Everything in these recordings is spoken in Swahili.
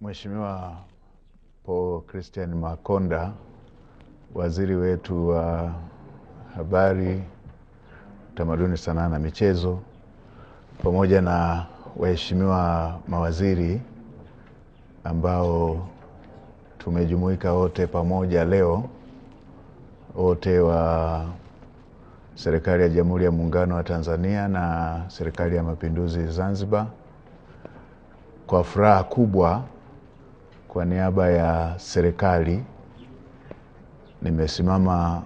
Mheshimiwa Paul Christian Makonda, waziri wetu wa habari, utamaduni, sanaa na michezo, pamoja na waheshimiwa mawaziri ambao tumejumuika wote pamoja leo, wote wa serikali ya Jamhuri ya Muungano wa Tanzania na serikali ya Mapinduzi Zanzibar, kwa furaha kubwa kwa niaba ya serikali nimesimama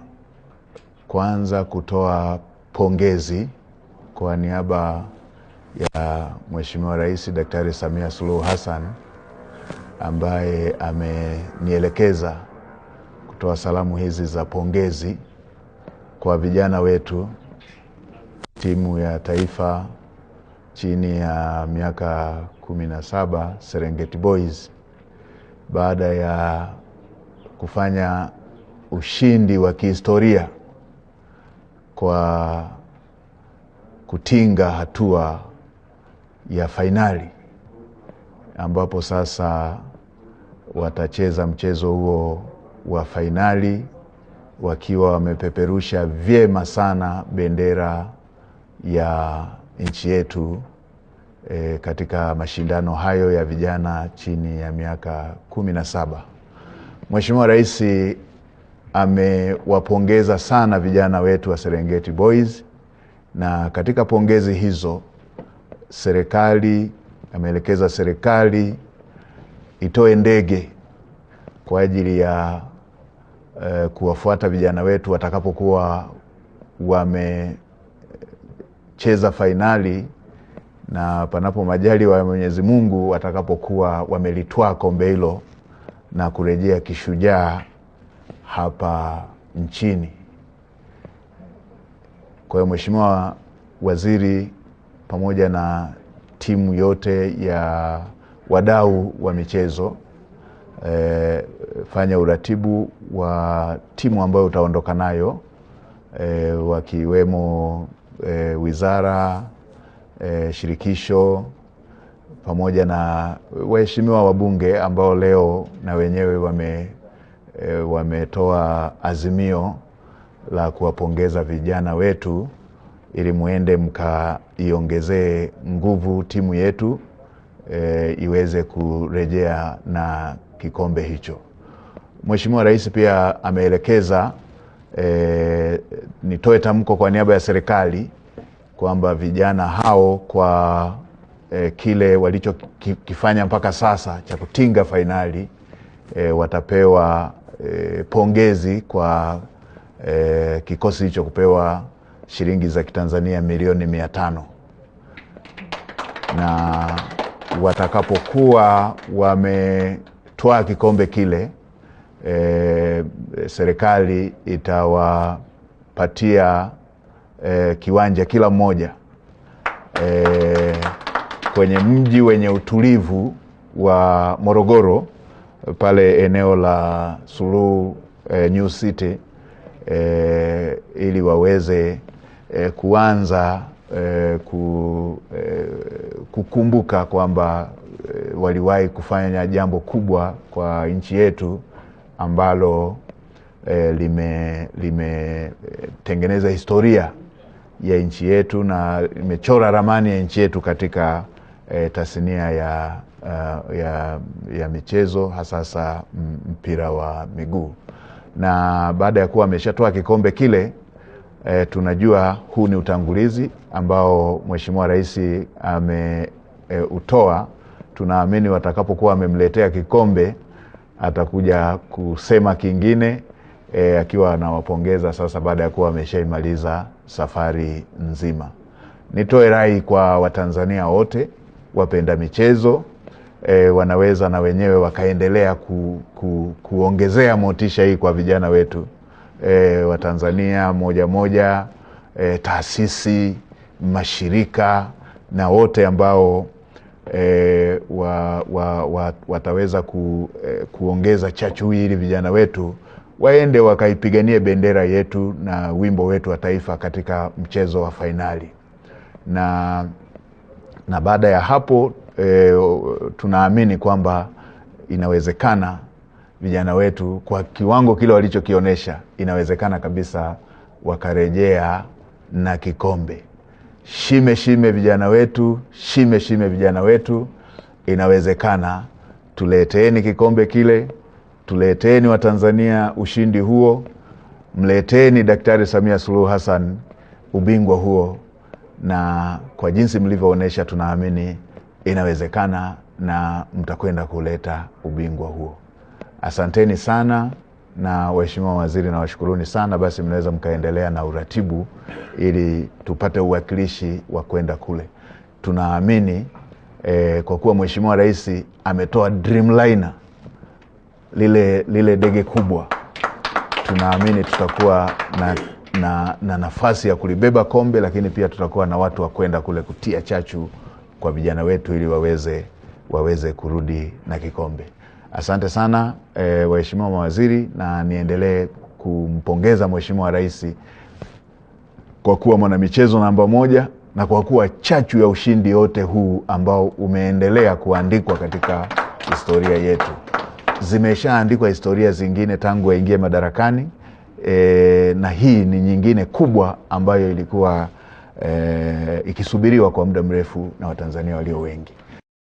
kwanza kutoa pongezi kwa niaba ya Mheshimiwa Rais Daktari Samia Suluhu Hassan, ambaye amenielekeza kutoa salamu hizi za pongezi kwa vijana wetu, timu ya taifa chini ya miaka 17 Serengeti Boys, baada ya kufanya ushindi wa kihistoria kwa kutinga hatua ya fainali, ambapo sasa watacheza mchezo huo wa fainali wakiwa wamepeperusha vyema sana bendera ya nchi yetu katika mashindano hayo ya vijana chini ya miaka 17. Mheshimiwa Rais amewapongeza sana vijana wetu wa Serengeti Boys, na katika pongezi hizo ameelekeza serikali itoe ndege kwa ajili ya kuwafuata vijana wetu watakapokuwa wamecheza fainali, na panapo majaliwa ya Mwenyezi Mungu watakapokuwa wamelitwaa kombe hilo na kurejea kishujaa hapa nchini. Kwa hiyo Mheshimiwa Waziri pamoja na timu yote ya wadau wa michezo, fanya uratibu wa timu ambayo utaondoka nayo, wakiwemo wizara, shirikisho, pamoja na waheshimiwa wabunge ambao leo na wenyewe wametoa azimio la kuwapongeza vijana wetu ili muende mkaiongezee nguvu timu yetu iweze kurejea na kikombe hicho. Mheshimiwa Rais pia ameelekeza nitoe tamko kwa niaba ya serikali kwamba vijana hao kwa kile walichokifanya mpaka sasa cha kutinga fainali watapewa pongezi kwa kikosi hicho kupewa shilingi za Kitanzania milioni 500, na watakapokuwa wametwaa kikombe kile, serikali itawapatia kiwanja kila mmoja kwenye mji wenye utulivu wa Morogoro, pale eneo la Suluhu New City, ili waweze kuanza kukumbuka kwamba waliwahi kufanya jambo kubwa kwa nchi yetu ambalo limetengeneza historia ya nchi yetu na imechora ramani ya nchi yetu katika tasnia ya michezo, hasasa mpira wa miguu. Na baada ya kuwa ameshatoa kikombe kile, tunajua huu ni utangulizi ambao Mheshimiwa Rais ameutoa. Tunaamini watakapokuwa wamemletea kikombe atakuja kusema kingine, akiwa anawapongeza sasa baada ya kuwa ameshaimaliza safari nzima. Nitoe rai kwa Watanzania wote wapenda michezo, wanaweza na wenyewe wakaendelea kuongezea motisha hii kwa vijana wetu Watanzania moja, taasisi, mashirika na wote ambao wataweza kuongeza chachu hii ili vijana wetu waende wakaipiganie bendera yetu na wimbo wetu wa taifa katika mchezo wa fainali. Na baada ya hapo tunaamini kwamba inawezekana vijana wetu kwa kiwango kile walichokionyesha, inawezekana kabisa wakarejea na kikombe. Shime vijana wetu, shime vijana wetu, inawezekana. Tuleteeni kikombe kile, tuleteeni Watanzania ushindi huo, mleteni Daktari Samia Suluhu Hassan ubingwa huo, na kwa jinsi mlivyoonesha tunaamini inawezekana na mtakwenda kuleta ubingwa huo. Asanteni sana, na waheshimiwa waziri na washukuruni sana. Basi mnaweza mkaendelea na uratibu ili tupate uwakilishi wa kwenda kule. Tunaamini kwa kuwa Mheshimiwa Rais ametoa Dreamliner, lile ndege kubwa, tunaamini tutakuwa na nafasi ya kulibeba kombe, lakini pia tutakuwa na watu wa kwenda kule kutia chachu kwa vijana wetu ili waweze kurudi na kikombe. Asante sana waheshimiwa mawaziri, na niendelee kumpongeza Mheshimiwa Rais kwa kuwa mwanamichezo namba 1 na kwa kuwa chachu ya ushindi yote huu ambao umeendelea kuandikwa katika historia yetu. Zimeshaandikwa historia zingine tangu aingie madarakani, na hii ni nyingine kubwa ambayo ilikuwa ikisubiriwa kwa muda mrefu na Watanzania walio wengi.